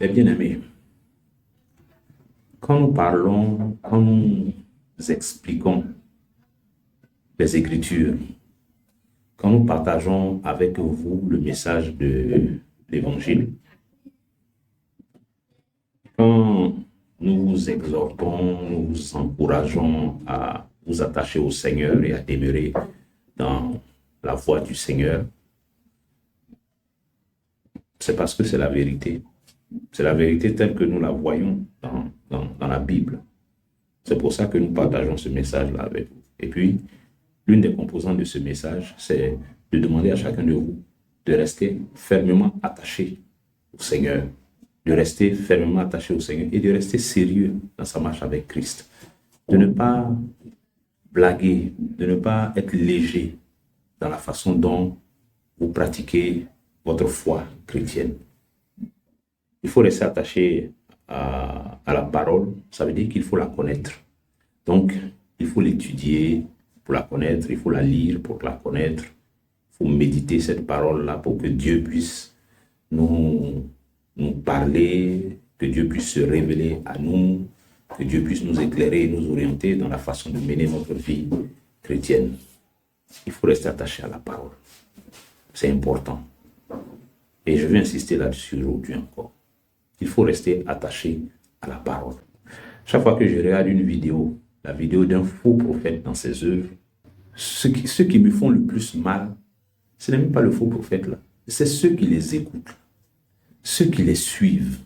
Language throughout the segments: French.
Les bien-aimés, quand nous expliquons les Écritures, quand nous partageons avec vous le message de l'Évangile, quand nous vous exhortons, nous vous encourageons à vous attacher au Seigneur et à demeurer dans la voie du Seigneur, c'est parce que c'est la vérité. C'est la vérité telle que nous la voyons dans la Bible. C'est pour ça que nous partageons ce message-là avec vous. Et puis, l'une des composantes de ce message, c'est de demander à chacun de vous de rester fermement attaché au Seigneur, de rester fermement attaché au Seigneur et de rester sérieux dans sa marche avec Christ. De ne pas blaguer, de ne pas être léger dans la façon dont vous pratiquez votre foi chrétienne. Il faut rester attaché à la parole, ça veut dire qu'il faut la connaître. Donc, il faut l'étudier pour la connaître, il faut la lire pour la connaître, il faut méditer cette parole-là pour que Dieu puisse nous parler, que Dieu puisse se révéler à nous, que Dieu puisse nous éclairer et nous orienter dans la façon de mener notre vie chrétienne. Il faut rester attaché à la parole. C'est important. Et je vais insister là-dessus aujourd'hui encore. Il faut rester attaché à la parole. Chaque fois que je regarde une vidéo, la vidéo d'un faux prophète dans ses œuvres, ceux qui me font le plus mal, ce n'est même pas le faux prophète là, c'est ceux qui les écoutent, ceux qui les suivent,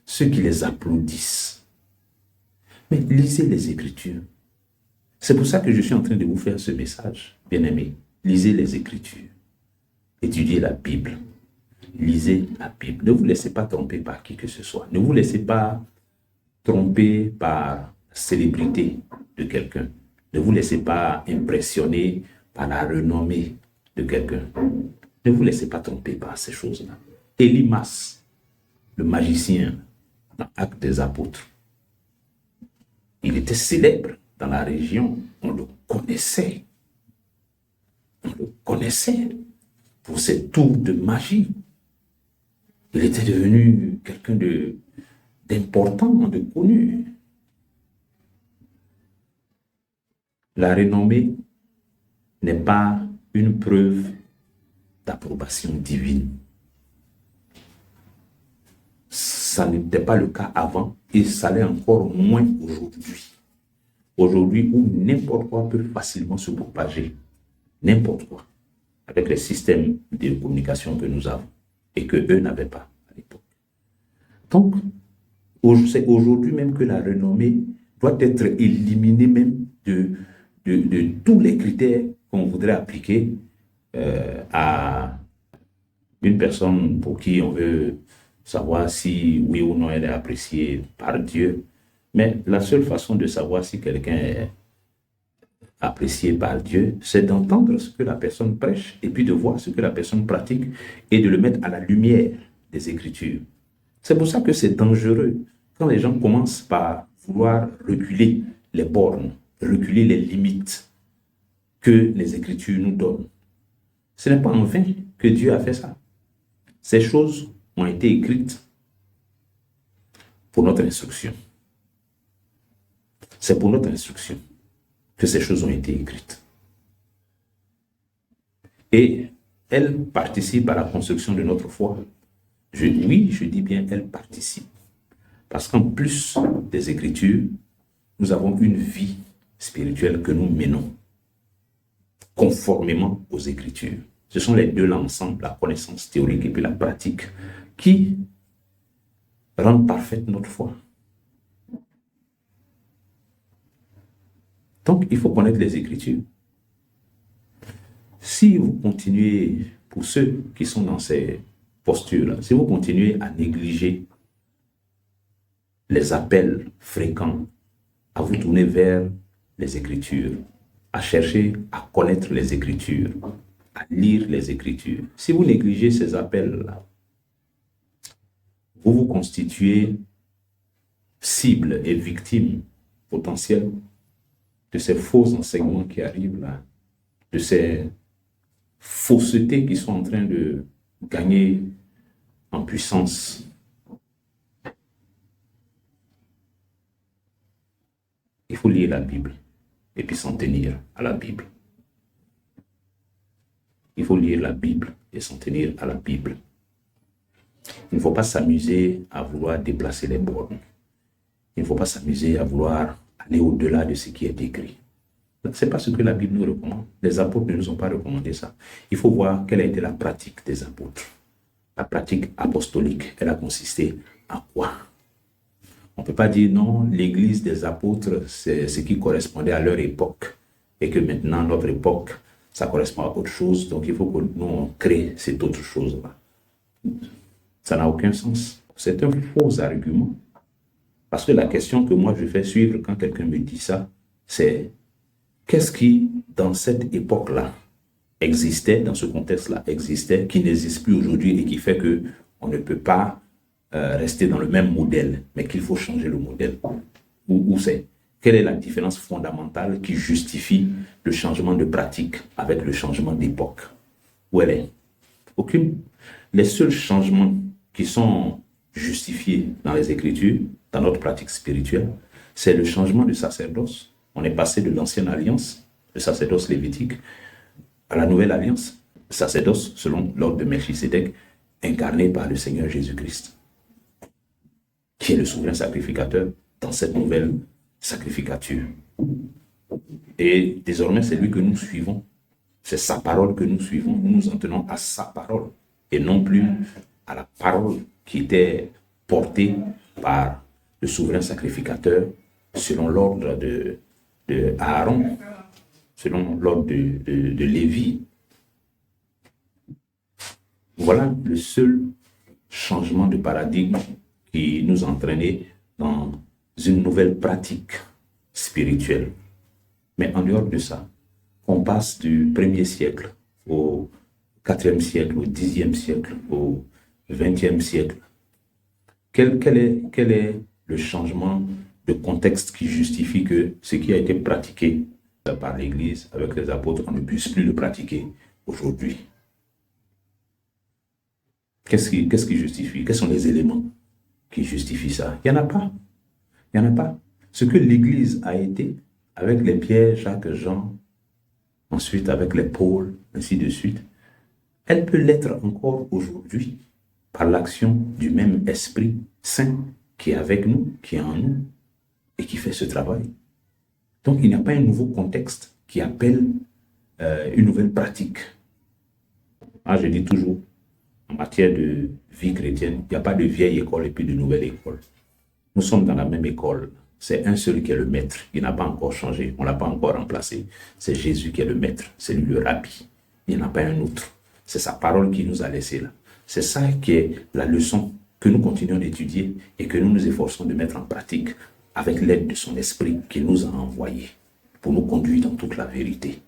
ceux qui les applaudissent. Mais lisez les Écritures. C'est pour ça que je suis en train de vous faire ce message, bien-aimés. Lisez les Écritures. Étudiez la Bible. Lisez la Bible. Ne vous laissez pas tromper par qui que ce soit. Ne vous laissez pas tromper par la célébrité de quelqu'un. Ne vous laissez pas impressionner par la renommée de quelqu'un. Ne vous laissez pas tromper par ces choses-là. Élymas, le magicien dans Actes des Apôtres, il était célèbre dans la région. On le connaissait. On le connaissait pour ses tours de magie. Il était devenu quelqu'un d'important, de connu. La renommée n'est pas une preuve d'approbation divine. Ça n'était pas le cas avant et ça l'est encore moins aujourd'hui. Aujourd'hui où n'importe quoi peut facilement se propager. N'importe quoi. Avec les systèmes de communication que nous avons et que eux n'avaient pas à l'époque. Donc, c'est aujourd'hui même que la renommée doit être éliminée même de tous les critères qu'on voudrait appliquer à une personne pour qui on veut savoir si oui ou non elle est appréciée par Dieu. Mais la seule façon de savoir si quelqu'un est apprécié par Dieu, c'est d'entendre ce que la personne prêche et puis de voir ce que la personne pratique et de le mettre à la lumière des Écritures. C'est pour ça que c'est dangereux quand les gens commencent par vouloir reculer les bornes, reculer les limites que les Écritures nous donnent. Ce n'est pas en vain que Dieu a fait ça. Ces choses ont été écrites pour notre instruction. C'est pour notre instruction que ces choses ont été écrites. Et elles participent à la construction de notre foi. Oui, je dis bien elles participent. Parce qu'en plus des Écritures, nous avons une vie spirituelle que nous menons conformément aux Écritures. Ce sont les deux là ensemble, la connaissance théorique et puis la pratique, qui rendent parfaite notre foi. Donc, il faut connaître les Écritures. Si vous continuez, pour ceux qui sont dans ces postures-là, si vous continuez à négliger les appels fréquents, à vous tourner vers les Écritures, à chercher à connaître les Écritures, à lire les Écritures, si vous négligez ces appels-là, vous vous constituez cible et victime potentielle de ces faux enseignements qui arrivent là, de ces faussetés qui sont en train de gagner en puissance faut lire la Bible et puis s'en tenir à la Bible. Il faut lire la Bible et s'en tenir à la Bible. Il ne faut pas s'amuser à vouloir déplacer les bornes. Il ne faut pas s'amuser à vouloir aller au-delà de ce qui est écrit. Ce n'est pas ce que la Bible nous recommande. Les apôtres ne nous ont pas recommandé ça. Il faut voir quelle a été la pratique des apôtres. La pratique apostolique, elle a consisté à quoi? On ne peut pas dire non, l'église des apôtres, c'est ce qui correspondait à leur époque. Et que maintenant, notre époque, ça correspond à autre chose. Donc, il faut que nous, on crée cette autre chose-là. Ça n'a aucun sens. C'est un faux argument. Parce que la question que moi, je fais suivre quand quelqu'un me dit ça, c'est qu'est-ce qui, dans cette époque-là, existait, dans ce contexte-là, existait, qui n'existe plus aujourd'hui et qui fait qu'on ne peut pas rester dans le même modèle, mais qu'il faut changer le modèle. Où c'est? Quelle est la différence fondamentale qui justifie le changement de pratique avec le changement d'époque? Où elle est? Aucune. Les seuls changements qui sont justifiés dans les Écritures, dans notre pratique spirituelle, c'est le changement du sacerdoce. On est passé de l'ancienne alliance, le sacerdoce lévitique, à la nouvelle alliance, le sacerdoce selon l'ordre de Melchisédek, incarné par le Seigneur Jésus-Christ, qui est le souverain sacrificateur dans cette nouvelle sacrificature. Et désormais, c'est lui que nous suivons. C'est sa parole que nous suivons. Nous nous en tenons à sa parole et non plus à la parole qui était portée par le souverain sacrificateur selon l'ordre de Aaron, selon l'ordre de Lévi. Voilà le seul changement de paradigme qui nous entraînait dans une nouvelle pratique spirituelle. Mais en dehors de ça, on passe du 1er siècle au 4e siècle, au 10e siècle, au 20e siècle. Quel est le changement de contexte qui justifie que ce qui a été pratiqué par l'Église avec les apôtres, on ne puisse plus le pratiquer aujourd'hui? Qu'est-ce qui justifie? Quels sont les éléments qui justifient ça? Il n'y en a pas. Il n'y en a pas. Ce que l'Église a été, avec les Pierre, Jacques, Jean, ensuite avec les Paul, ainsi de suite, elle peut l'être encore aujourd'hui par l'action du même Esprit Saint qui est avec nous, qui est en nous et qui fait ce travail. Donc, il n'y a pas un nouveau contexte qui appelle une nouvelle pratique. Je dis toujours, en matière de vie chrétienne, il n'y a pas de vieille école et puis de nouvelle école. Nous sommes dans la même école. C'est un seul qui est le maître. Il n'a pas encore changé. On ne l'a pas encore remplacé. C'est Jésus qui est le maître. C'est lui le rabbi. Il n'y en a pas un autre. C'est sa parole qui nous a laissé là. C'est ça qui est la leçon que nous continuons d'étudier et que nous nous efforçons de mettre en pratique avec l'aide de son esprit qu'il nous a envoyé pour nous conduire dans toute la vérité.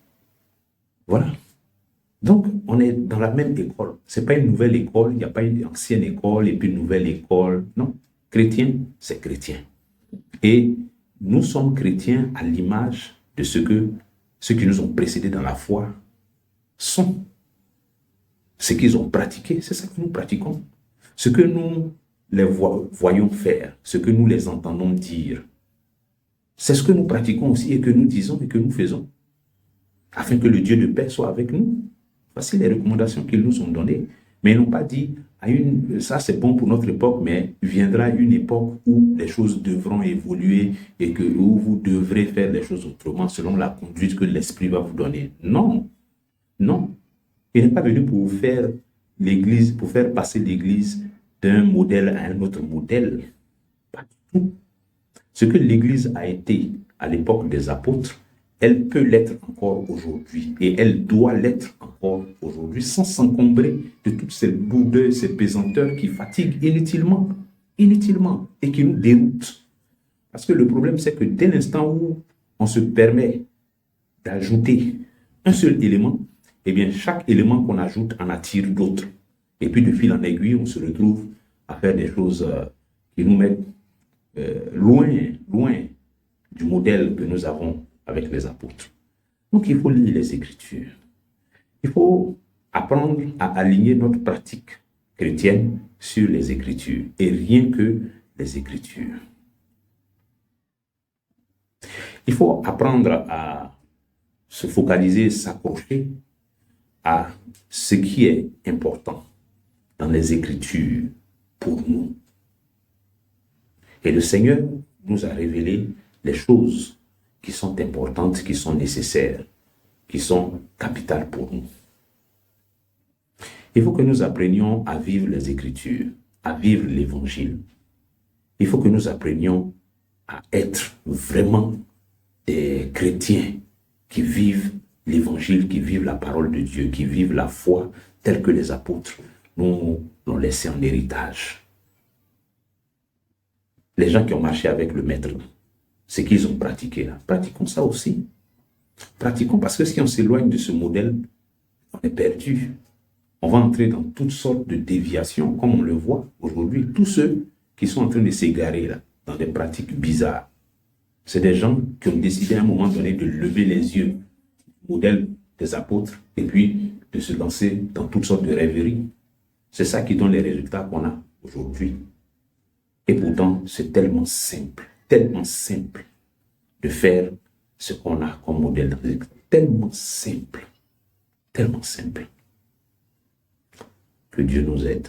Voilà. Donc, on est dans la même école. Ce n'est pas une nouvelle école. Il n'y a pas une ancienne école et puis une nouvelle école. Non. Chrétien, c'est chrétien. Et nous sommes chrétiens à l'image de ce que ceux qui nous ont précédés dans la foi sont. Ce qu'ils ont pratiqué, c'est ça que nous pratiquons. Ce que nous les voyons faire, ce que nous les entendons dire, c'est ce que nous pratiquons aussi et que nous disons et que nous faisons, afin que le Dieu de paix soit avec nous. Voici les recommandations qu'ils nous ont données. Mais ils n'ont pas dit, ça c'est bon pour notre époque, mais viendra une époque où les choses devront évoluer et où vous devrez faire les choses autrement selon la conduite que l'Esprit va vous donner. Non, non. Il n'est pas venu pour faire l'Église, pour faire passer l'Église d'un modèle à un autre modèle. Pas du tout. Ce que l'Église a été à l'époque des apôtres, elle peut l'être encore aujourd'hui et elle doit l'être encore aujourd'hui sans s'encombrer de toutes ces lourdeurs, ces pesanteurs qui fatiguent inutilement et qui nous déroutent. Parce que le problème, c'est que dès l'instant où on se permet d'ajouter un seul élément, eh bien, chaque élément qu'on ajoute en attire d'autres. Et puis, de fil en aiguille, on se retrouve à faire des choses qui nous mettent loin du modèle que nous avons avec les apôtres. Donc, il faut lire les Écritures. Il faut apprendre à aligner notre pratique chrétienne sur les Écritures et rien que les Écritures. Il faut apprendre à se focaliser, s'accrocher à ce qui est important dans les Écritures pour nous. Et le Seigneur nous a révélé les choses qui sont importantes, qui sont nécessaires, qui sont capitales pour nous. Il faut que nous apprenions à vivre les Écritures, à vivre l'Évangile. Il faut que nous apprenions à être vraiment des chrétiens qui vivent l'Évangile, qui vivent la parole de Dieu, qui vivent la foi telle que les apôtres nous l'ont laissé en héritage. Les gens qui ont marché avec le Maître, ce qu'ils ont pratiqué là, pratiquons ça aussi. Pratiquons, parce que si on s'éloigne de ce modèle, on est perdu. On va entrer dans toutes sortes de déviations, comme on le voit aujourd'hui. Tous ceux qui sont en train de s'égarer là, dans des pratiques bizarres, c'est des gens qui ont décidé à un moment donné de lever les yeux du modèle des apôtres et puis de se lancer dans toutes sortes de rêveries. C'est ça qui donne les résultats qu'on a aujourd'hui. Et pourtant, c'est tellement simple de faire ce qu'on a comme modèle dans les églises. Tellement simple. Que Dieu nous aide.